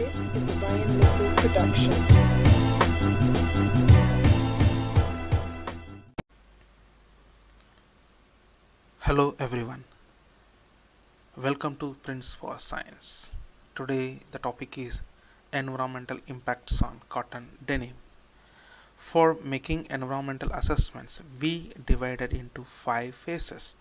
This is a Ryan Little production. Hello everyone, welcome to Prints for Science. Today the topic is environmental impacts on cotton denim. For making environmental assessments, we divided into 5 phases,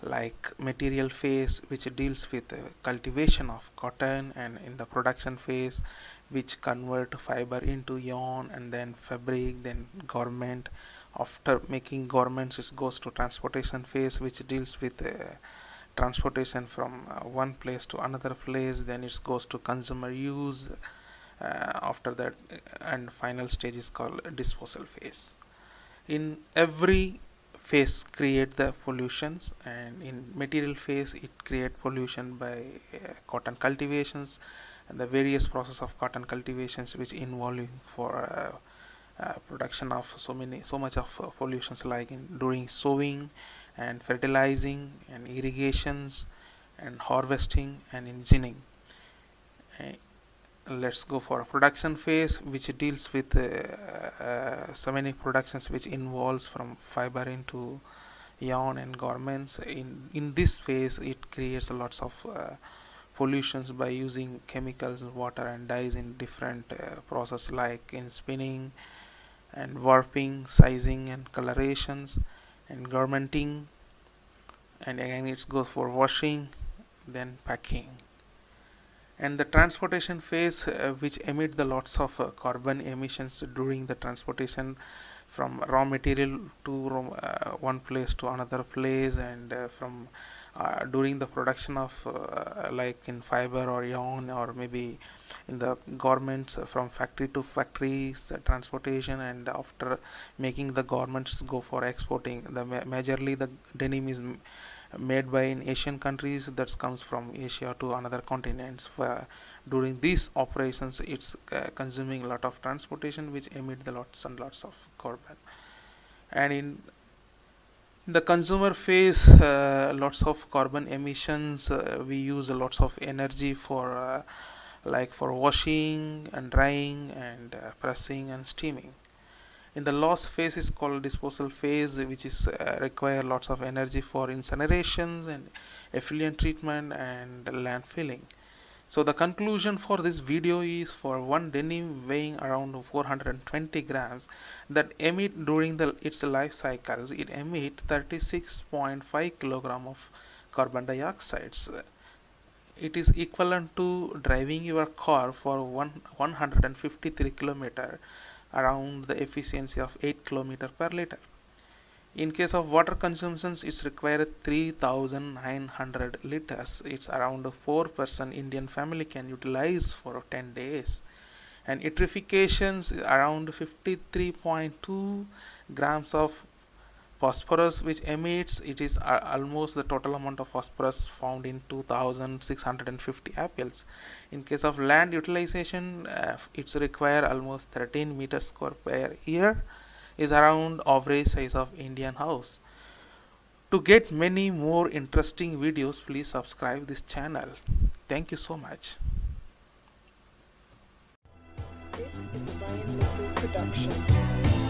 like material phase, which deals with the cultivation of cotton, and in the production phase, which convert fiber into yarn and then fabric, then garment. After making garments, it goes to transportation phase, which deals with transportation from one place to another place. Then it goes to consumer use. After that, and final stage is called disposal phase. In every phase create the pollutions, and in material phase it create pollution by cotton cultivations and the various process of cotton cultivations which involving for production of so much of pollutions, like during sowing and fertilizing and irrigations and harvesting and in ginning. Let's go for a production phase, which deals with so many productions which involves from fiber into yarn and garments. In this phase it creates lots of pollutions by using chemicals, water and dyes in different process, like in spinning and warping, sizing and colorations and garmenting. And again it goes for washing, then packing. And the transportation phase, which emit the lots of carbon emissions during the transportation from raw material to one place to another place, and from during the production of like in fiber or yarn, or maybe in the garments, from factory to factories, the transportation, and after making the garments go for exporting. The majorly the denim is made by in Asian countries, that comes from Asia to another continents. During these operations it's consuming a lot of transportation, which emit the lots and lots of carbon. And in the consumer phase, lots of carbon emissions. We use lots of energy for like for washing and drying and pressing and steaming. In the loss phase is called disposal phase, which is require lots of energy for incinerations and effluent treatment and landfilling. So the conclusion for this video is, for one denim weighing around 420 grams that emit during its life cycles, it emit 36.5 kilogram of carbon dioxides. It is equivalent to driving your car for 153 kilometer around the efficiency of 8 kilometer per liter. In case of water consumptions, it's required 3900 liters. It's around 4% Indian family can utilize for 10 days. And electrifications around 53.2 grams of phosphorus which emits. It is almost the total amount of phosphorus found in 2650 apples. In case of land utilization, it's require almost 13 meters square per year, is around average size of Indian house. To get many more interesting videos, please subscribe this channel. Thank you so much. This is a Ryan Little production.